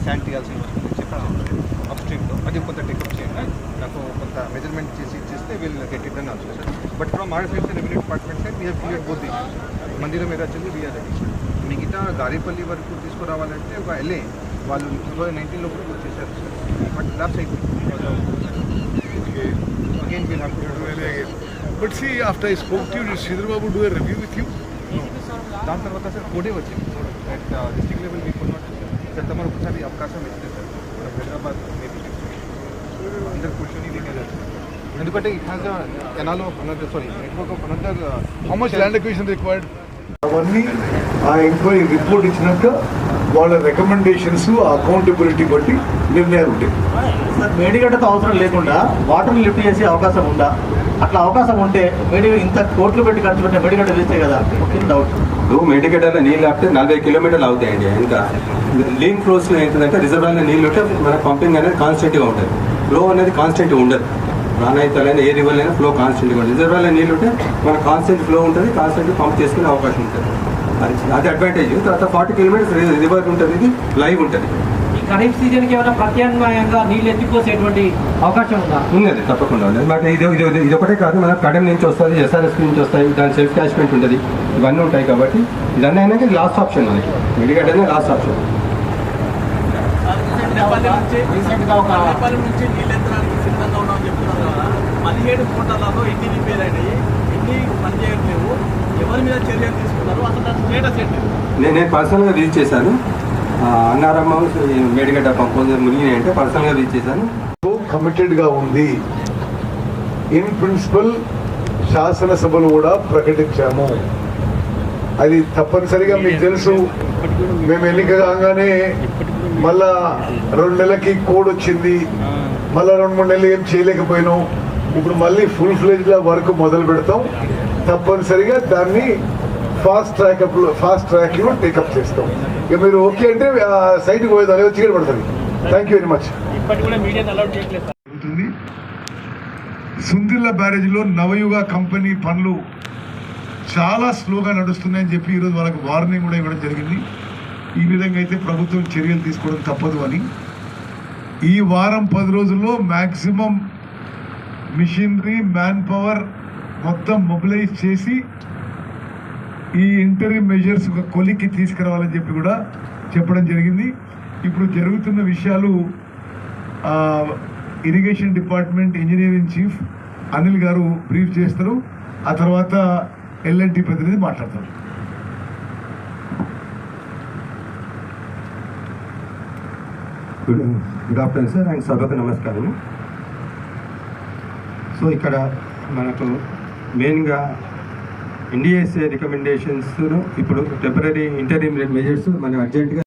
Sand తీయాల్సి వస్తుంది చెప్పాను అప్ స్ట్రీమ్లో. అది కొంత టేకప్ చేయండి, నాకు కొంత మెజర్మెంట్ చేసి ఇచ్చేస్తే వీళ్ళు గెట్ ఇట్ అని also sir. But from our fields revenue department side we have clear both the మందిరం మీద వచ్చింది వీఆర్ రెడీ. మిగతా గారేపల్లి వరకు తీసుకురావాలంటే ఒక LA వాళ్ళు 2019లో కూడా వచ్చేసారు సార్. బట్ లాస్ట్ అయిపోయింది again we'll have to do it again. But see, after I spoke to you, did Sridhar Babu do a review with you? దాని తర్వాత సార్ కోడే వచ్చింది అట్ డిస్ట్రిక్ట్ లెవెల్ మీకు సార్ తమరు ఒకసారి అవకాశం ఇస్తే సార్ మన హైదరాబాద్ మేబీ అందరు కూర్చొని ఎందుకంటే it has canal of another sorry network of another. How much land acquisition required? అవన్నీ ఆ ఎంక్వైరీ రిపోర్ట్ ఇచ్చినాక వాళ్ళ రికమెండేషన్స్ అకౌంటబిలిటీ బట్టి నిర్ణయాలు ఉంటాయి. మేడిగడ్డతో అవసరం లేకుండా వాటర్ లిఫ్ట్ చేసే అవకాశం ఉందా? అట్లా అవకాశం ఉంటే ఇంత కోట్లు పెట్టి ఖర్చు పెట్టే మేడిగడ్డ వేస్తే కదా డౌట్. మేడిగడ్డలో నీళ్ళు ఆపితే 40 కిలోమీటర్లు అవుతాయండి. ఇంకా లీన్ ఫ్లోస్లో ఏంటంటే రిజర్వాయర్లో నీళ్ళు ఉంటే మన పంపింగ్ అనేది కాన్స్టెంట్గా ఉంటుంది, ఫ్లో అనేది కాన్స్టెంట్ ఉండదు. రానైతలైనా ఏ రివర్ అయినా ఫ్లో కాన్స్టెంట్గా ఉంటుంది. రిజర్వాయర్లో నీళ్ళు ఉంటే మన కాన్స్టెంట్ ఫ్లో ఉంటుంది, కాన్స్టెంట్ పంప్ చేసుకునే అవకాశం ఉంటుంది. అది అడ్వాంటేజ్. తర్వాత 40 కిలోమీటర్స్ రివర్ ఉంటుంది, ఇది లైవ్ ఉంటుంది. ఖరీఫ్ సీజన్కి ఏమైనా ప్రత్యామ్నాయంగా నీళ్ళు ఎత్తిపోసేటువంటి అవకాశం ఉందా? ఉన్నది, తప్పకుండా ఉంది. బట్ ఇది ఒకటే కాదు, మన కడెం నుంచి వస్తుంది, SRSP నుంచి వస్తాయి, దాని సెల్ఫ్ క్యాచ్మెంట్ ఉంటుంది, ఇవన్నీ ఉంటాయి. కాబట్టి ఇదన్నీ అయినాక లాస్ట్ ఆప్షన్ మనకి మిడిగడ్డనే లాస్ట్ ఆప్షన్. నుంచి నీళ్ళు ఎత్తడానికి సిద్ధంగా ఉన్నామని చెప్తున్నారు కదా, 17 కోట్లలో ఎన్ని రిపేర్ అయినాయి, ఎన్ని పని చేయట్లేవు, ఎవరి మీద చర్యలు తీసుకున్నారు, అసలు స్టేటస్ ఏంటి? నేను పర్సనల్గా విజిట్ చేశాను. అన్నారమ్మ మేడిగడ్డ పంపు మునిగినాయి అంటే పర్సనల్గా విజిట్ చేశాను. కమిటెడ్గా ఉంది. ఇన్ ప్రిన్సిపల్ శాసనసభలు కూడా ప్రకటించాము. అది తప్పనిసరిగా మీకు తెలుసు. మేము ఎన్నిక కాగానే మళ్ళా 2 నెలలకి కోడ్ వచ్చింది, మళ్ళీ 2-3 నెలలు ఏం చేయలేకపోయినాం. ఇప్పుడు మళ్ళీ ఫుల్ ఫ్లెజ్డ్గా వర్క్ మొదలు పెడతాం. తప్పనిసరిగా దాన్ని ఫాస్ట్ ట్రాక్లో టేకప్ చేస్తాం. ఇక మీరు ఓకే అంటే సైట్కి పోయేది అనేది చీకటి పడుతుంది. Thank you very much. Sundilla బ్యారేజ్లో నవయుగ కంపెనీ పనులు చాలా స్లోగా నడుస్తున్నాయని చెప్పి ఈరోజు వాళ్ళకి వార్నింగ్ కూడా ఇవ్వడం జరిగింది. ఈ విధంగా అయితే ప్రభుత్వం చర్యలు తీసుకోవడం తప్పదు అని. ఈ వారం 10 రోజుల్లో మ్యాక్సిమం మిషనరీ, మ్యాన్ పవర్ మొత్తం మొబిలైజ్ చేసి ఈ ఇంటరిమ్ మెజర్స్ ఒక కొలిక్కి తీసుకురావాలని చెప్పి కూడా చెప్పడం జరిగింది. ఇప్పుడు జరుగుతున్న విషయాలు irrigation department engineering chief Anil గారు బ్రీఫ్ చేస్తారు. ఆ తర్వాత L&T ప్రతినిధి మాట్లాడతారు. గుడ్ ఆఫ్టర్నూన్ సార్ అండ్ సభకు నమస్కారం. సో ఇక్కడ మనకు మెయిన్గా NDSA రికమెండేషన్స్ ఇప్పుడు టెంపరీ ఇంటరిమ్ మెజర్స్ మనం అర్జెంటుగా